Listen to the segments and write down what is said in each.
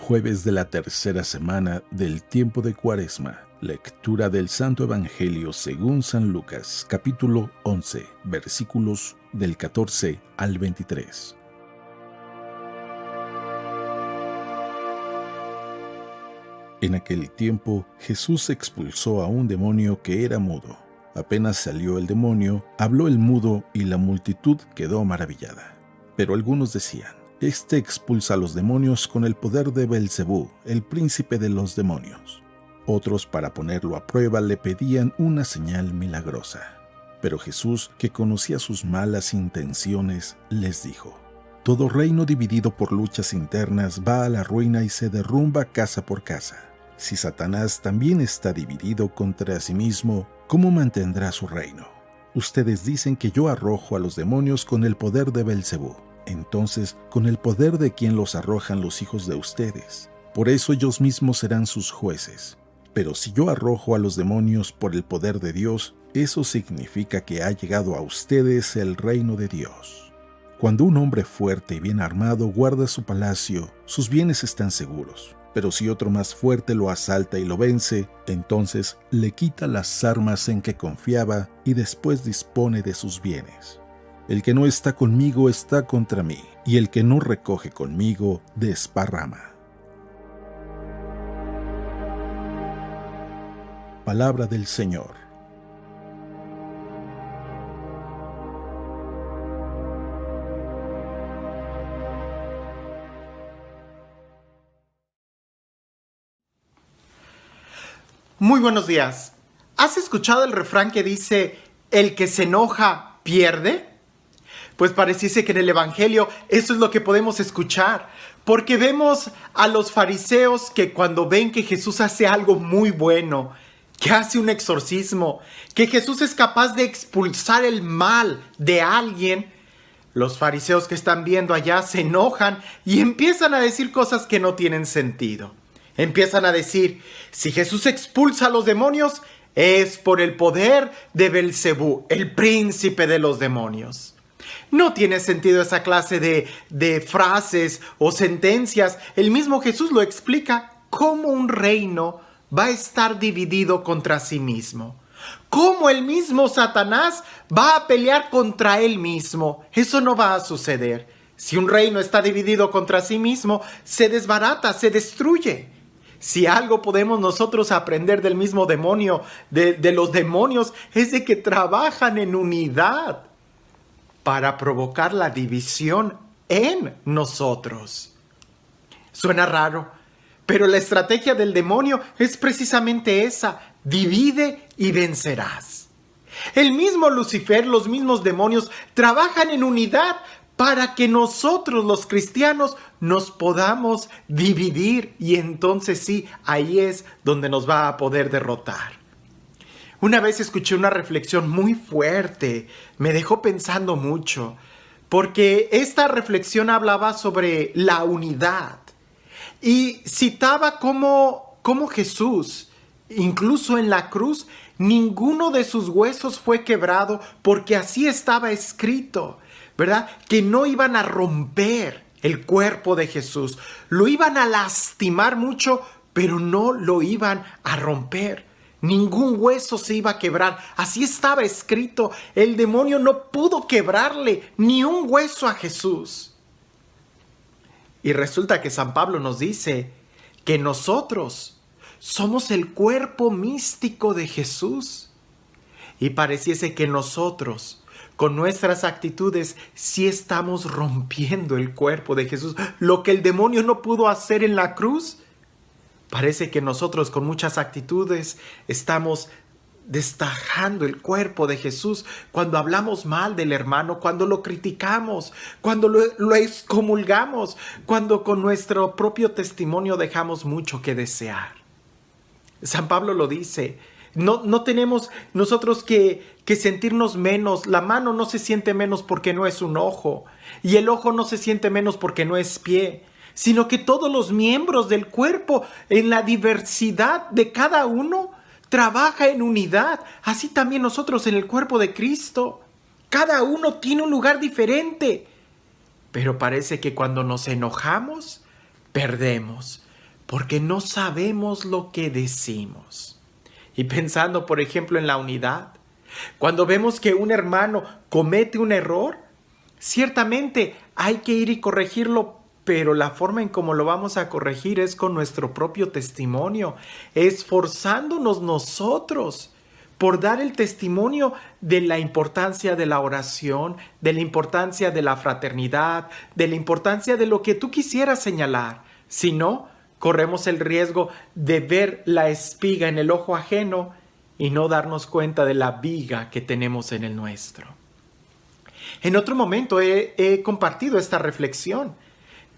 Jueves de la tercera semana del tiempo de Cuaresma. Lectura del Santo Evangelio según San Lucas, capítulo 11, versículos del 14 al 23. En aquel tiempo, Jesús expulsó a un demonio que era mudo. Apenas salió el demonio, habló el mudo y la multitud quedó maravillada. Pero algunos decían: Este expulsa a los demonios con el poder de Belcebú, el príncipe de los demonios. Otros, para ponerlo a prueba, le pedían una señal milagrosa. Pero Jesús, que conocía sus malas intenciones, les dijo: Todo reino dividido por luchas internas va a la ruina y se derrumba casa por casa. Si Satanás también está dividido contra sí mismo, ¿cómo mantendrá su reino? Ustedes dicen que yo arrojo a los demonios con el poder de Belcebú. Entonces, con el poder de quien los arrojan los hijos de ustedes. Por eso ellos mismos serán sus jueces. Pero si yo arrojo a los demonios por el poder de Dios, eso significa que ha llegado a ustedes el reino de Dios. Cuando un hombre fuerte y bien armado guarda su palacio, sus bienes están seguros. Pero si otro más fuerte lo asalta y lo vence, entonces le quita las armas en que confiaba y después dispone de sus bienes. El que no está conmigo está contra mí, y el que no recoge conmigo desparrama. Palabra del Señor. Muy buenos días. ¿Has escuchado el refrán que dice: el que se enoja pierde? Pues pareciese que en el Evangelio eso es lo que podemos escuchar, porque vemos a los fariseos que cuando ven que Jesús hace algo muy bueno, que hace un exorcismo, que Jesús es capaz de expulsar el mal de alguien, los fariseos que están viendo allá se enojan y empiezan a decir cosas que no tienen sentido. Empiezan a decir: si Jesús expulsa a los demonios, es por el poder de Belcebú, el príncipe de los demonios. No tiene sentido esa clase de frases o sentencias. El mismo Jesús lo explica: cómo un reino va a estar dividido contra sí mismo. Cómo el mismo Satanás va a pelear contra él mismo. Eso no va a suceder. Si un reino está dividido contra sí mismo, se desbarata, se destruye. Si algo podemos nosotros aprender del mismo demonio, de los demonios, es de que trabajan en unidad para provocar la división en nosotros. Suena raro, pero la estrategia del demonio es precisamente esa: divide y vencerás. El mismo Lucifer, los mismos demonios, trabajan en unidad para que nosotros los cristianos nos podamos dividir, y entonces sí, ahí es donde nos va a poder derrotar. Una vez escuché una reflexión muy fuerte, me dejó pensando mucho, porque esta reflexión hablaba sobre la unidad y citaba cómo Jesús, incluso en la cruz, ninguno de sus huesos fue quebrado, porque así estaba escrito, ¿verdad? Que no iban a romper el cuerpo de Jesús, lo iban a lastimar mucho, pero no lo iban a romper. Ningún hueso se iba a quebrar, así estaba escrito. El demonio no pudo quebrarle ni un hueso a Jesús. Y resulta que San Pablo nos dice que nosotros somos el cuerpo místico de Jesús. Y pareciese que nosotros, con nuestras actitudes, sí estamos rompiendo el cuerpo de Jesús. Lo que el demonio no pudo hacer en la cruz, parece que nosotros con muchas actitudes estamos destajando el cuerpo de Jesús cuando hablamos mal del hermano, cuando lo criticamos, cuando lo excomulgamos, cuando con nuestro propio testimonio dejamos mucho que desear. San Pablo lo dice: no tenemos nosotros que sentirnos menos. La mano no se siente menos porque no es un ojo, y el ojo no se siente menos porque no es pie, sino que todos los miembros del cuerpo, en la diversidad de cada uno, trabaja en unidad. Así también nosotros en el cuerpo de Cristo. Cada uno tiene un lugar diferente. Pero parece que cuando nos enojamos, perdemos. porque no sabemos lo que decimos. Y pensando, por ejemplo, en la unidad, cuando vemos que un hermano comete un error, ciertamente hay que ir y corregirlo, pero la forma en cómo lo vamos a corregir es con nuestro propio testimonio, esforzándonos nosotros por dar el testimonio de la importancia de la oración, de la importancia de la fraternidad, de la importancia de lo que tú quisieras señalar. Si no, corremos el riesgo de ver la espiga en el ojo ajeno y no darnos cuenta de la viga que tenemos en el nuestro. En otro momento he compartido esta reflexión,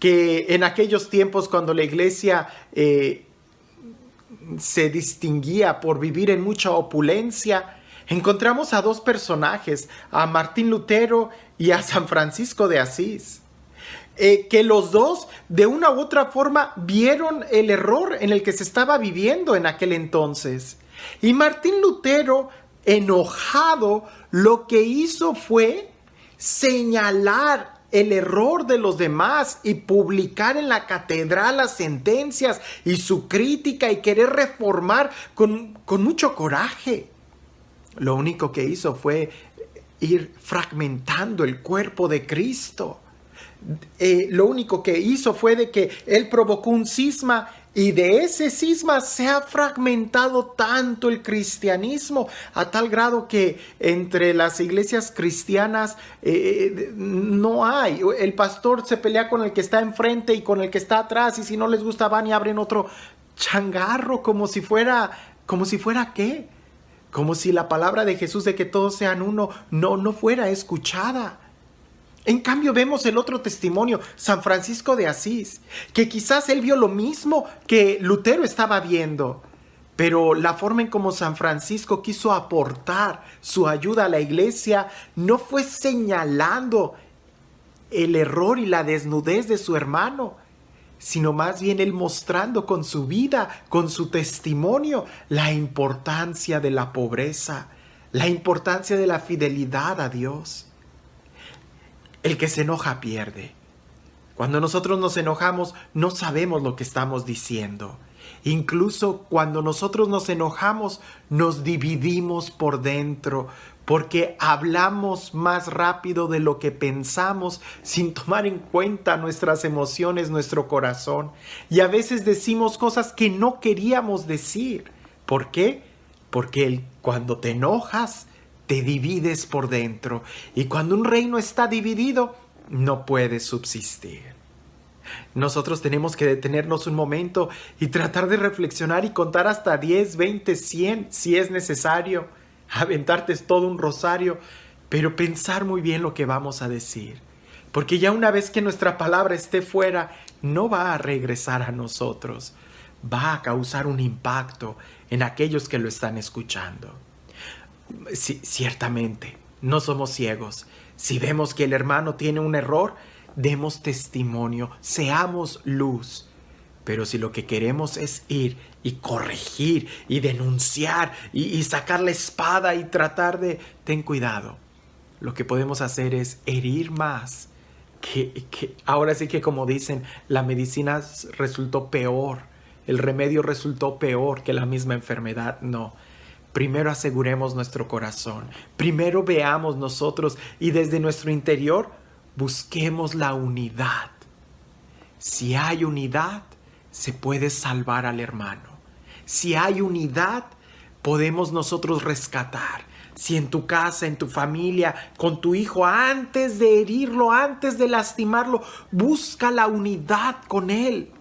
que en aquellos tiempos cuando la iglesia se distinguía por vivir en mucha opulencia, encontramos a dos personajes, a Martín Lutero y a San Francisco de Asís, que los dos de una u otra forma vieron el error en el que se estaba viviendo en aquel entonces. Y Martín Lutero, enojado, lo que hizo fue señalar el error de los demás y publicar en la catedral las sentencias y su crítica y querer reformar con mucho coraje. Lo único que hizo fue ir fragmentando el cuerpo de Cristo. Lo único que hizo fue de que él provocó un cisma, y de ese cisma se ha fragmentado tanto el cristianismo a tal grado que entre las iglesias cristianas no hay. El pastor se pelea con el que está enfrente y con el que está atrás, y si no les gusta van y abren otro changarro como si fuera ¿qué? Como si la palabra de Jesús de que todos sean uno no fuera escuchada. En cambio vemos el otro testimonio, San Francisco de Asís, que quizás él vio lo mismo que Lutero estaba viendo, pero la forma en cómo San Francisco quiso aportar su ayuda a la iglesia no fue señalando el error y la desnudez de su hermano, sino más bien él mostrando con su vida, con su testimonio, la importancia de la pobreza, la importancia de la fidelidad a Dios. El que se enoja pierde. Cuando nosotros nos enojamos, no sabemos lo que estamos diciendo. Incluso cuando nosotros nos enojamos, nos dividimos por dentro, porque hablamos más rápido de lo que pensamos sin tomar en cuenta nuestras emociones, nuestro corazón. Y a veces decimos cosas que no queríamos decir. ¿Por qué? Porque cuando te enojas, te divides por dentro, y cuando un reino está dividido, no puede subsistir. Nosotros tenemos que detenernos un momento y tratar de reflexionar y contar hasta 10, 20, 100, si es necesario, aventarte todo un rosario, pero pensar muy bien lo que vamos a decir, porque ya una vez que nuestra palabra esté fuera, no va a regresar a nosotros, va a causar un impacto en aquellos que lo están escuchando. Sí, ciertamente, no somos ciegos. Si vemos que el hermano tiene un error, demos testimonio, seamos luz. Pero si lo que queremos es ir y corregir y denunciar y sacar la espada y tratar de... Ten cuidado. Lo que podemos hacer es herir más. Que ahora sí que, como dicen, la medicina resultó peor. El remedio resultó peor que la misma enfermedad. No. Primero aseguremos nuestro corazón, primero veamos nosotros y desde nuestro interior busquemos la unidad. Si hay unidad, se puede salvar al hermano. Si hay unidad, podemos nosotros rescatar. Si en tu casa, en tu familia, con tu hijo, antes de herirlo, antes de lastimarlo, busca la unidad con él.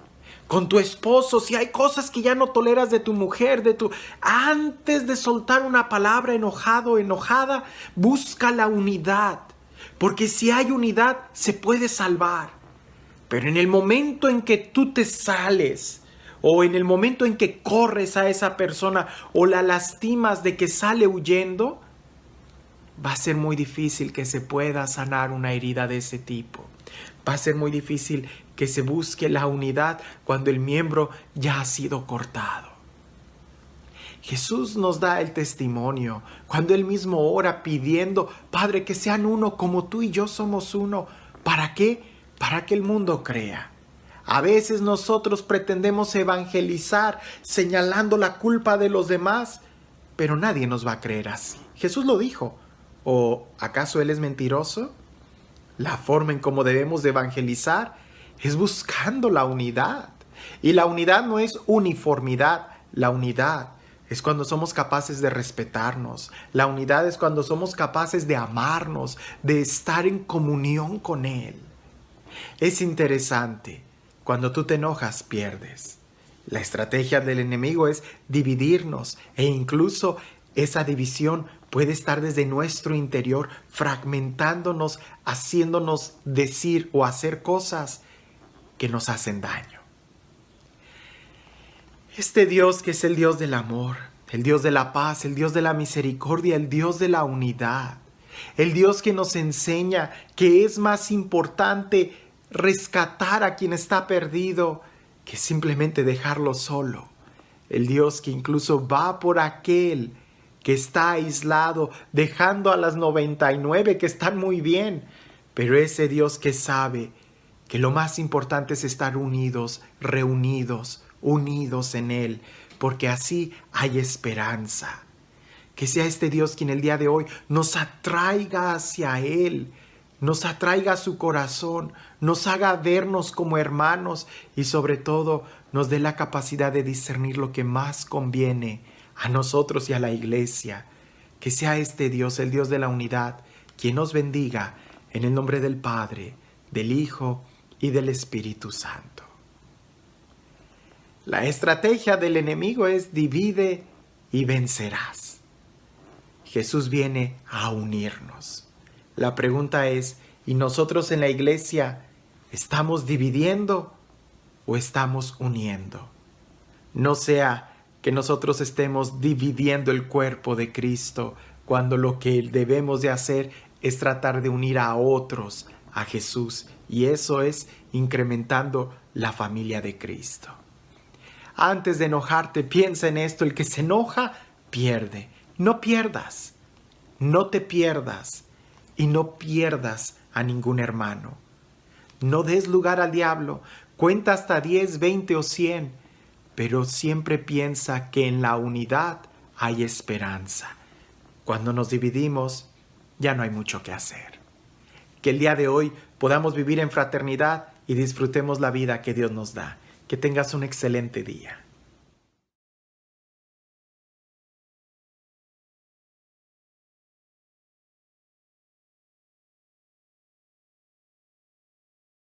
Con tu esposo, si hay cosas que ya no toleras de tu mujer, antes de soltar una palabra enojado o enojada, busca la unidad. Porque si hay unidad, se puede salvar. Pero en el momento en que tú te sales, o en el momento en que corres a esa persona, o la lastimas de que sale huyendo, va a ser muy difícil que se pueda sanar una herida de ese tipo. Va a ser muy difícil que se busque la unidad cuando el miembro ya ha sido cortado. Jesús nos da el testimonio cuando Él mismo ora pidiendo, Padre, que sean uno como tú y yo somos uno. ¿Para qué? Para que el mundo crea. A veces nosotros pretendemos evangelizar señalando la culpa de los demás, pero nadie nos va a creer así. Jesús lo dijo. ¿O acaso Él es mentiroso? La forma en cómo debemos de evangelizar es buscando la unidad. Y la unidad no es uniformidad, la unidad es cuando somos capaces de respetarnos. La unidad es cuando somos capaces de amarnos, de estar en comunión con Él. Es interesante, cuando tú te enojas, pierdes. La estrategia del enemigo es dividirnos e incluso esa división puede estar desde nuestro interior, fragmentándonos, haciéndonos decir o hacer cosas que nos hacen daño. Este Dios que es el Dios del amor, el Dios de la paz, el Dios de la misericordia, el Dios de la unidad, el Dios que nos enseña que es más importante rescatar a quien está perdido que simplemente dejarlo solo. El Dios que incluso va por aquel que está aislado, dejando a las 99 que están muy bien. Pero ese Dios que sabe que lo más importante es estar unidos, reunidos, unidos en Él, porque así hay esperanza. Que sea este Dios quien el día de hoy nos atraiga hacia Él, nos atraiga a su corazón, nos haga vernos como hermanos y sobre todo nos dé la capacidad de discernir lo que más conviene a nosotros y a la iglesia. Que sea este Dios, el Dios de la unidad, quien nos bendiga en el nombre del Padre, del Hijo y del Espíritu Santo. La estrategia del enemigo es divide y vencerás. Jesús viene a unirnos. La pregunta es, ¿y nosotros en la iglesia estamos dividiendo o estamos uniendo? No sea que nosotros estemos dividiendo el cuerpo de Cristo cuando lo que debemos de hacer es tratar de unir a otros a Jesús, y eso es incrementando la familia de Cristo. Antes de enojarte, piensa en esto: el que se enoja, pierde. No pierdas, no te pierdas y no pierdas a ningún hermano. No des lugar al diablo, cuenta hasta 10, 20 o 100, pero siempre piensa que en la unidad hay esperanza. Cuando nos dividimos, ya no hay mucho que hacer. Que el día de hoy podamos vivir en fraternidad y disfrutemos la vida que Dios nos da. Que tengas un excelente día.